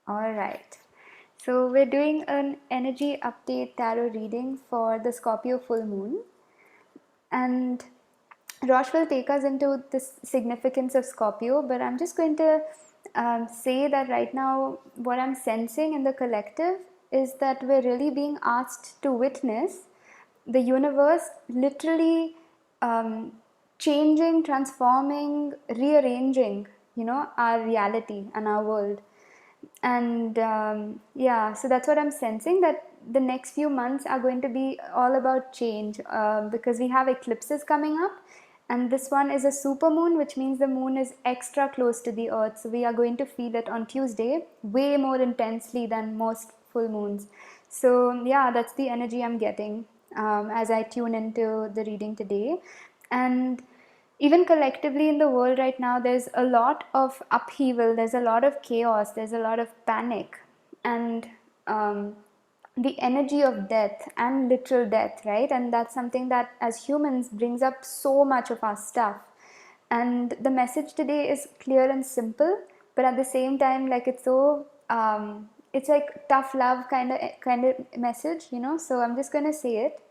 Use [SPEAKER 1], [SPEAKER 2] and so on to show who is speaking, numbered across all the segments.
[SPEAKER 1] All right. So we're doing an energy update tarot reading for the Scorpio full moon. And Rosh will take us into the significance of Scorpio, but I'm just going to say that right now, what I'm sensing in the collective is that we're really being asked to witness the universe literally um, changing, transforming, rearranging, our reality and our world. And yeah, so that's what I'm sensing, that the next few months are going to be all about change, because we have eclipses coming up, and this one is a super moon, which means the moon is extra close to the earth, so we are going to feel it on Tuesday way more intensely than most full moons. So yeah, that's the energy I'm getting as I tune into the reading today. And even collectively in the world right now, there's a lot of upheaval, there's a lot of chaos, there's a lot of panic, and um, the energy of death and literal death, right? And that's something that as humans brings up so much of our stuff. And the message today is clear and simple, but at the same time, like it's like tough love kind of message, So I'm just gonna say it.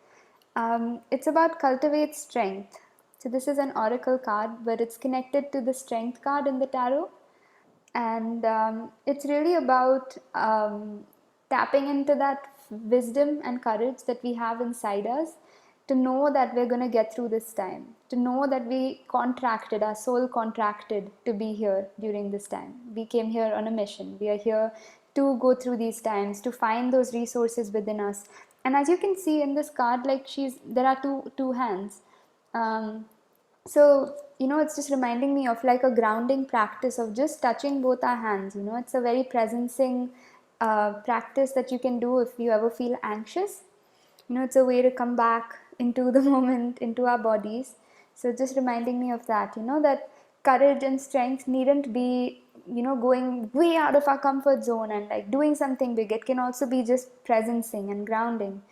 [SPEAKER 1] It's about cultivate strength. So this is an oracle card, but it's connected to the strength card in the tarot, and it's really about tapping into that wisdom and courage that we have inside us, to know that we're going to get through this time, to know that our soul contracted to be here during this time. We came here on a mission. We are here to go through these times, to find those resources within us. And as you can see in this card, like there are two hands. um, so it's just reminding me of like a grounding practice of just touching both our hands. It's a very presencing practice that you can do if you ever feel anxious. It's a way to come back into the moment, into our bodies. So just reminding me of that, that courage and strength needn't be going way out of our comfort zone and like doing something big. It can also be just presencing and grounding.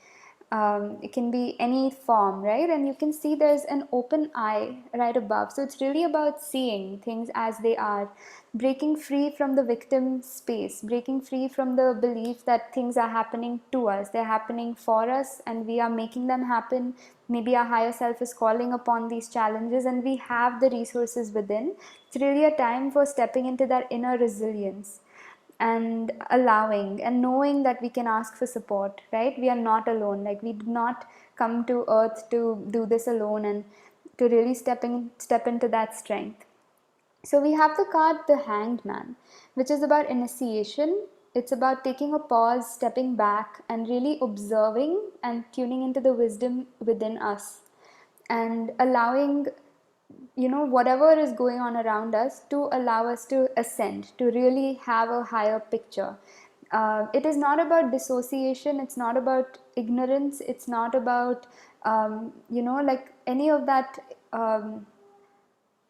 [SPEAKER 1] It can be any form, right? And you can see there's an open eye right above. So it's really about seeing things as they are, breaking free from the victim space, breaking free from the belief that things are happening to us. They're happening for us and we are making them happen. Maybe our higher self is calling upon these challenges and we have the resources within. It's really a time for stepping into that inner resilience and allowing and knowing that we can ask for support, right? We are not alone. Like, we did not come to earth to do this alone, and to really step into that strength. So we have the card the Hanged Man, which is about initiation. It's about taking a pause, stepping back, and really observing and tuning into the wisdom within us, and allowing whatever is going on around us to allow us to ascend, to really have a higher picture. It is not about dissociation, it's not about ignorance, it's not about like any of that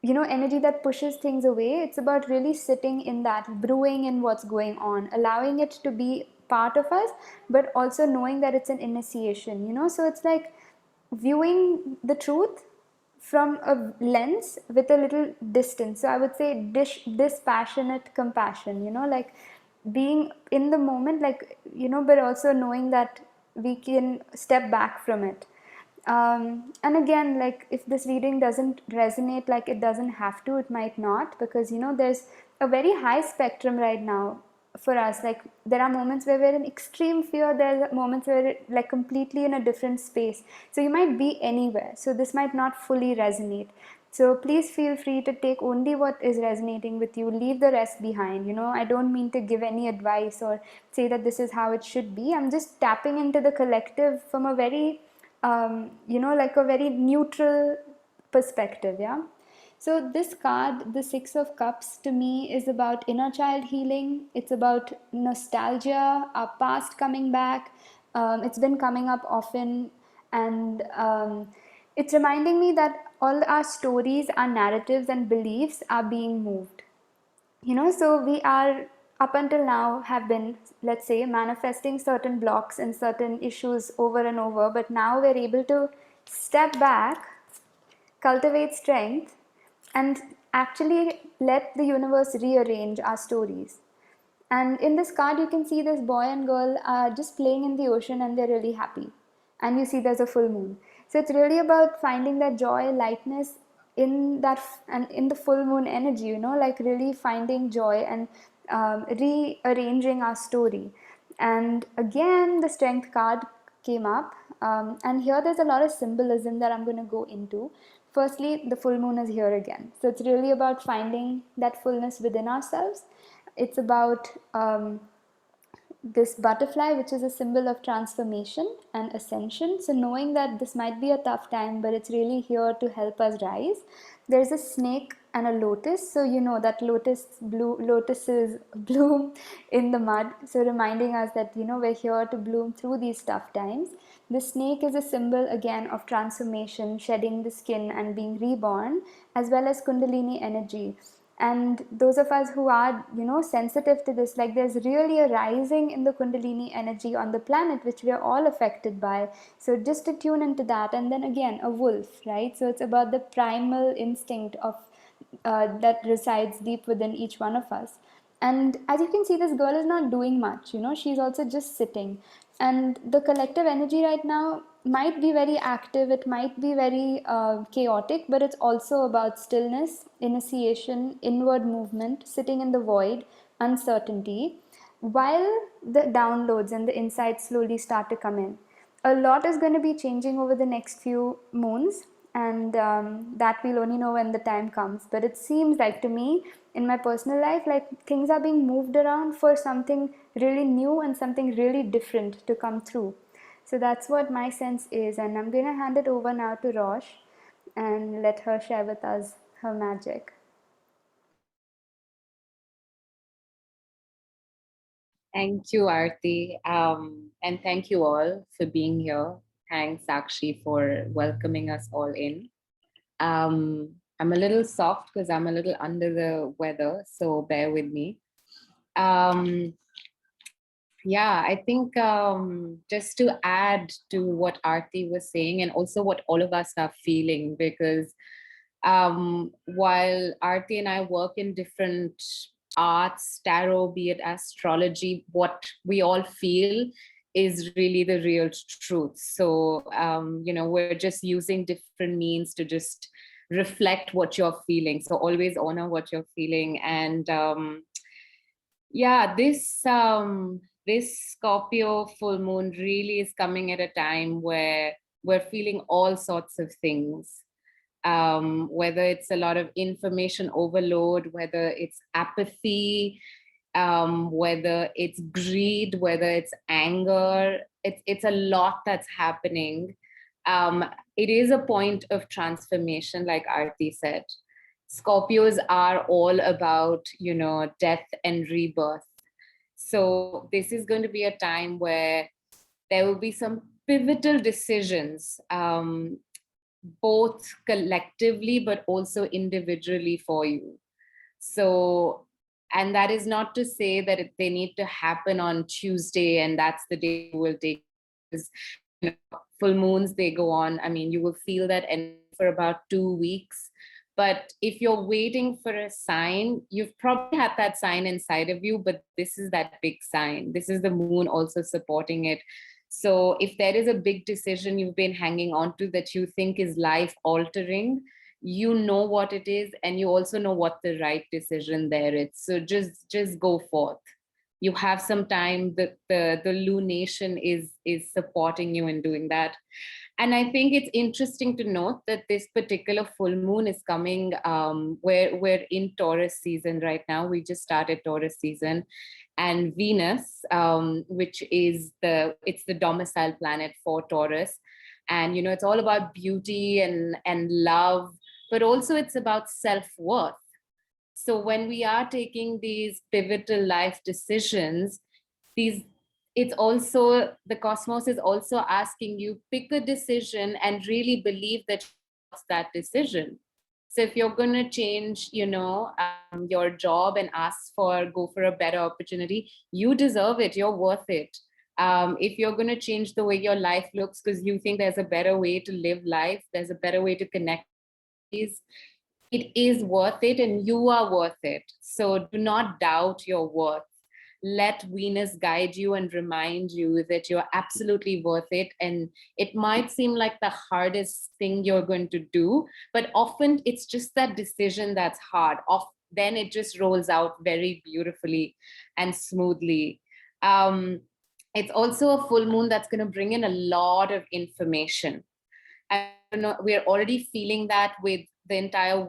[SPEAKER 1] energy that pushes things away. It's about really sitting in that, brewing in what's going on, allowing it to be part of us, but also knowing that it's an initiation. So it's like viewing the truth from a lens with a little distance. So I would say dispassionate compassion, like being in the moment, like, but also knowing that we can step back from it. And again, like, if this reading doesn't resonate, like, it doesn't have to, it might not, because there's a very high spectrum right now for us. Like, there are moments where we're in extreme fear, there are moments where we're like completely in a different space, so you might be anywhere, so this might not fully resonate. So please feel free to take only what is resonating with you, leave the rest behind. I don't mean to give any advice or say that this is how it should be. I'm just tapping into the collective from a very like a very neutral perspective. Yeah. So this card, the Six of Cups, to me is about inner child healing. It's about nostalgia, our past coming back. It's been coming up often, and it's reminding me that all our stories, our narratives and beliefs are being moved. So we are, up until now, have been, let's say, manifesting certain blocks and certain issues over and over, but now we're able to step back, cultivate strength, and actually let the universe rearrange our stories. And in this card, you can see this boy and girl are just playing in the ocean and they're really happy. And you see there's a full moon. So it's really about finding that joy, lightness in that, and in the full moon energy, like really finding joy and rearranging our story. And again, the strength card came up. And here there's a lot of symbolism that I'm going to go into. Firstly, the full moon is here again. So it's really about finding that fullness within ourselves. It's about this butterfly, which is a symbol of transformation and ascension. So, knowing that this might be a tough time, but it's really here to help us rise. There's a snake and a lotus. So, you know that lotuses bloom in the mud. So, reminding us that, we're here to bloom through these tough times. The snake is a symbol again of transformation, shedding the skin and being reborn, as well as Kundalini energy. And those of us who are sensitive to this, like there's really a rising in the Kundalini energy on the planet, which we are all affected by. So just to tune into that. And then again, a wolf, right? So it's about the primal instinct of that resides deep within each one of us. And as you can see, this girl is not doing much, she's also just sitting. And the collective energy right now might be very active, it might be very chaotic, but it's also about stillness, initiation, inward movement, sitting in the void, uncertainty, while the downloads and the insights slowly start to come in. A lot is going to be changing over the next few moons, and that we'll only know when the time comes. But it seems like to me, in my personal life, like things are being moved around for something really new and something really different to come through. So that's what my sense is, and I'm going to hand it over now to Rosh and let her share with us her magic.
[SPEAKER 2] Thank you, Aarti. And thank you all for being here. Thanks, Sakshi, for welcoming us all in. I'm a little soft because I'm a little under the weather, so bear with me. Um, yeah, I think just to add to what Aarti was saying, and also what all of us are feeling, because while Aarti and I work in different arts, tarot, be it astrology, what we all feel is really the real truth. So, we're just using different means to just reflect what you're feeling. So always honor what you're feeling. And yeah, this Scorpio full moon really is coming at a time where we're feeling all sorts of things, whether it's a lot of information overload, whether it's apathy, whether it's greed, whether it's anger. It's a lot that's happening. It is a point of transformation, like Aarti said. Scorpios are all about, death and rebirth. So this is going to be a time where there will be some pivotal decisions, both collectively but also individually for you. So, and that is not to say that they need to happen on Tuesday and that's the day you will take, because full moons, they go on. I mean, you will feel that energy for about 2 weeks. But if you're waiting for a sign, you've probably had that sign inside of you, but this is that big sign. This is the moon also supporting it. So if there is a big decision you've been hanging on to that you think is life altering, you know what it is, and you also know what the right decision there is. So just go forth. You have some time. The lunation is supporting you in doing that. And I think it's interesting to note that this particular full moon is coming, we're in Taurus season right now. We just started Taurus season, and Venus, which is it's the domicile planet for Taurus. And it's all about beauty and love, but also it's about self-worth. So when we are taking these pivotal life decisions, these it's also, the cosmos is also asking you, pick a decision and really believe that that decision. So if you're going to change, your job and go for a better opportunity, you deserve it. You're worth it. If you're going to change the way your life looks because you think there's a better way to live life, there's a better way to connect, it is worth it, and you are worth it. So do not doubt your worth. let Venus guide you and remind you that you're absolutely worth it. And it might seem like the hardest thing you're going to do, but often it's just that decision that's hard. Then it just rolls out very beautifully and smoothly. Um, it's also a full moon that's going to bring in a lot of information. I don't know, we're already feeling that with the entire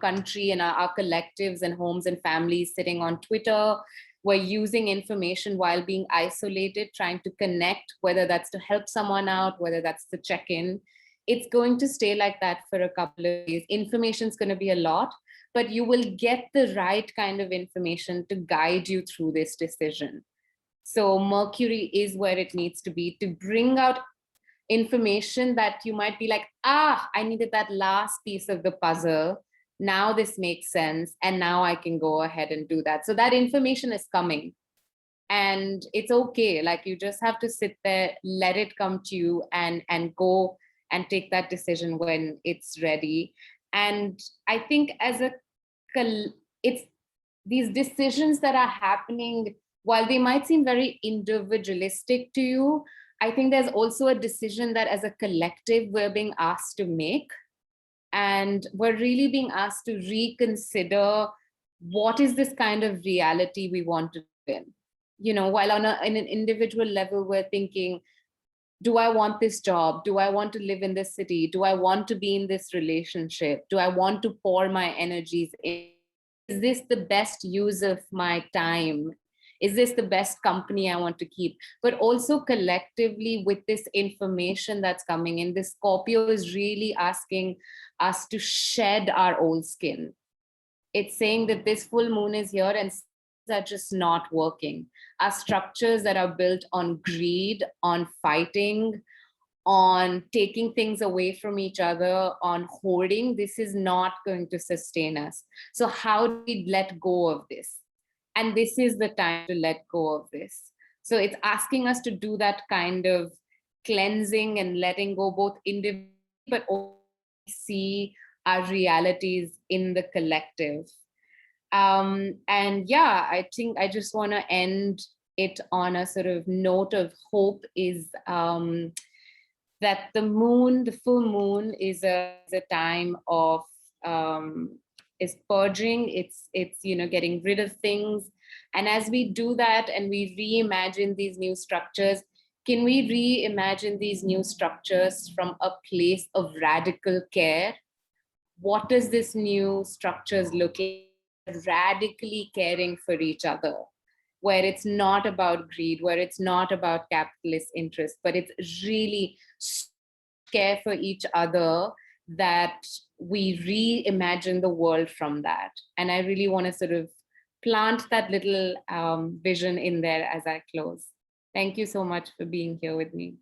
[SPEAKER 2] country and our collectives and homes and families sitting on Twitter. We're using information while being isolated, trying to connect, whether that's to help someone out, whether that's to check in. It's going to stay like that for a couple of days. Information is going to be a lot, but you will get the right kind of information to guide you through this decision. So Mercury is where it needs to be to bring out information that you might be like, I needed that last piece of the puzzle. Now this makes sense. And now I can go ahead and do that. So that information is coming. And it's okay. Like, you just have to sit there, let it come to you, and go and take that decision when it's ready. And I think it's these decisions that are happening, while they might seem very individualistic to you, I think there's also a decision that as a collective we're being asked to make. And we're really being asked to reconsider what is this kind of reality we want to live in. While in an individual level, we're thinking, do I want this job? Do I want to live in this city? Do I want to be in this relationship? Do I want to pour my energies in? Is this the best use of my time? Is this the best company I want to keep? But also collectively, with this information that's coming in, this Scorpio is really asking us to shed our old skin. It's saying that this full moon is here and are just not working. Our structures that are built on greed, on fighting, on taking things away from each other, on hoarding, this is not going to sustain us. So how do we let go of this? And this is the time to let go of this. So it's asking us to do that kind of cleansing and letting go, both individually, but also see our realities in the collective. And yeah, I think I just want to end it on a sort of note of hope, is that the full moon is a time of is purging. It's getting rid of things. And as we do that and we reimagine these new structures, can we reimagine these new structures from a place of radical care? What does this new structures look like? Radically caring for each other, where it's not about greed, where it's not about capitalist interest, but it's really care for each other, that we reimagine the world from that. And I really want to sort of plant that little vision in there as I close. Thank you so much for being here with me.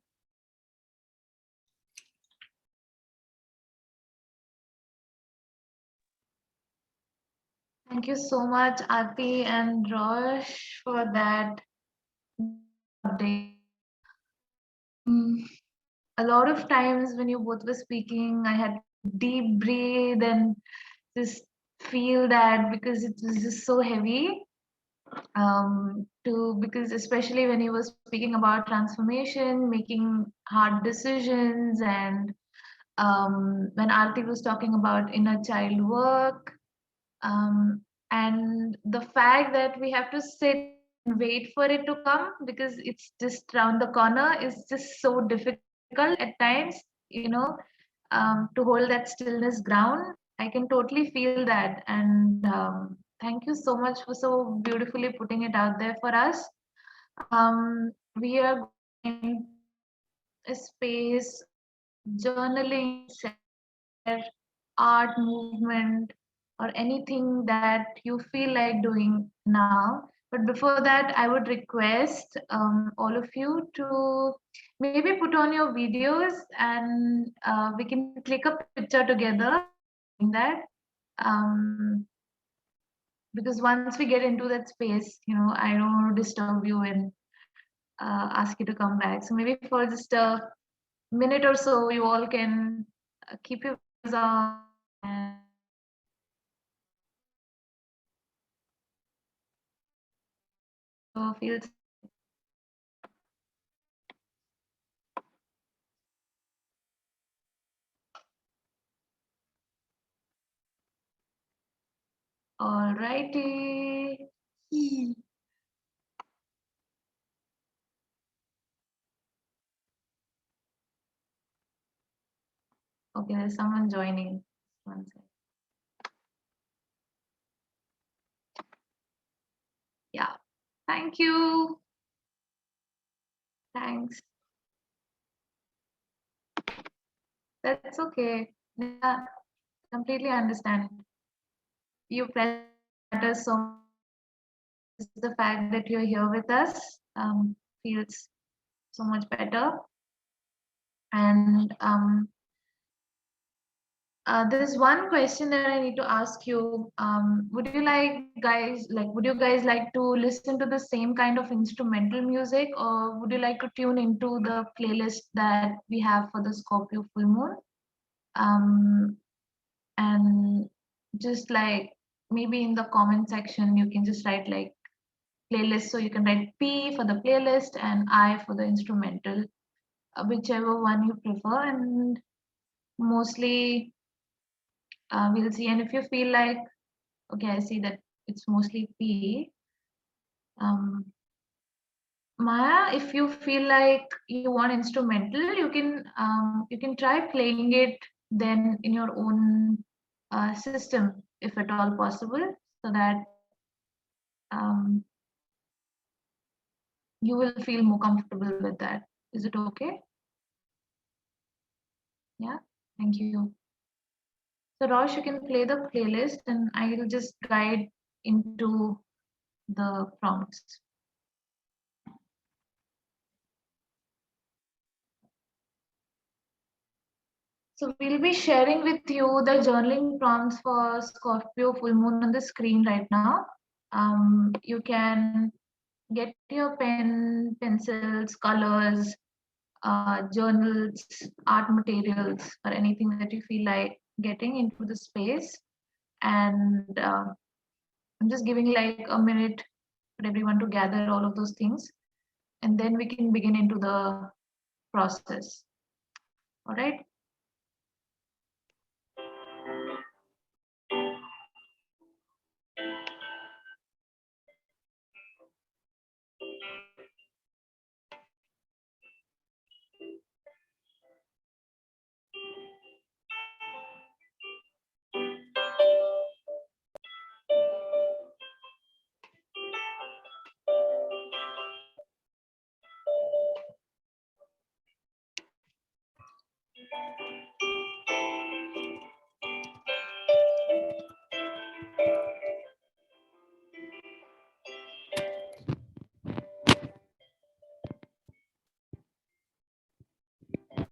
[SPEAKER 3] Thank you so much, Aarti and Rosh, for that update. A lot of times when you both were speaking, I had to deep breathe and just feel that, because it was just so heavy. Because especially when you were speaking about transformation, making hard decisions, and when Aarti was talking about inner child work, and the fact that we have to sit and wait for it to come because it's just around the corner is just so difficult at times, to hold that stillness ground. I can totally feel that. And thank you so much for so beautifully putting it out there for us. We are going a space journaling, art, movement, or anything that you feel like doing now. But before that, I would request all of you to maybe put on your videos, and we can click a picture together doing that. Um, because once we get into that space, I don't want to disturb you and ask you to come back. So maybe for just a minute or so, you all can keep your videos on. And So feels alrighty. Okay, there's someone joining. One second. Yeah. Thank you. Thanks. That's okay. Yeah, completely understand. You matters so much. The fact that you're here with us feels so much better. And there's one question that I need to ask you. Would you would you guys like to listen to the same kind of instrumental music, or would you like to tune into the playlist that we have for the Scorpio full moon? And just like maybe in the comment section, you can just write like playlist. So you can write P for the playlist and I for the instrumental, whichever one you prefer. And mostly we'll see. And if you feel like, okay, I see that it's mostly P. Maya, if you feel like you want instrumental, you can try playing it then in your own system, if at all possible, so that um, you will feel more comfortable with that. Is it okay? Yeah, thank you. So Rosh, you can play the playlist and I will just guide into the prompts. So we'll be sharing with you the journaling prompts for Scorpio full moon on the screen right now. You can get your pen, pencils, colors, journals, art materials, or anything that you feel like getting into the space. And I'm just giving like a minute for everyone to gather all of those things. And then we can begin into the process. All right.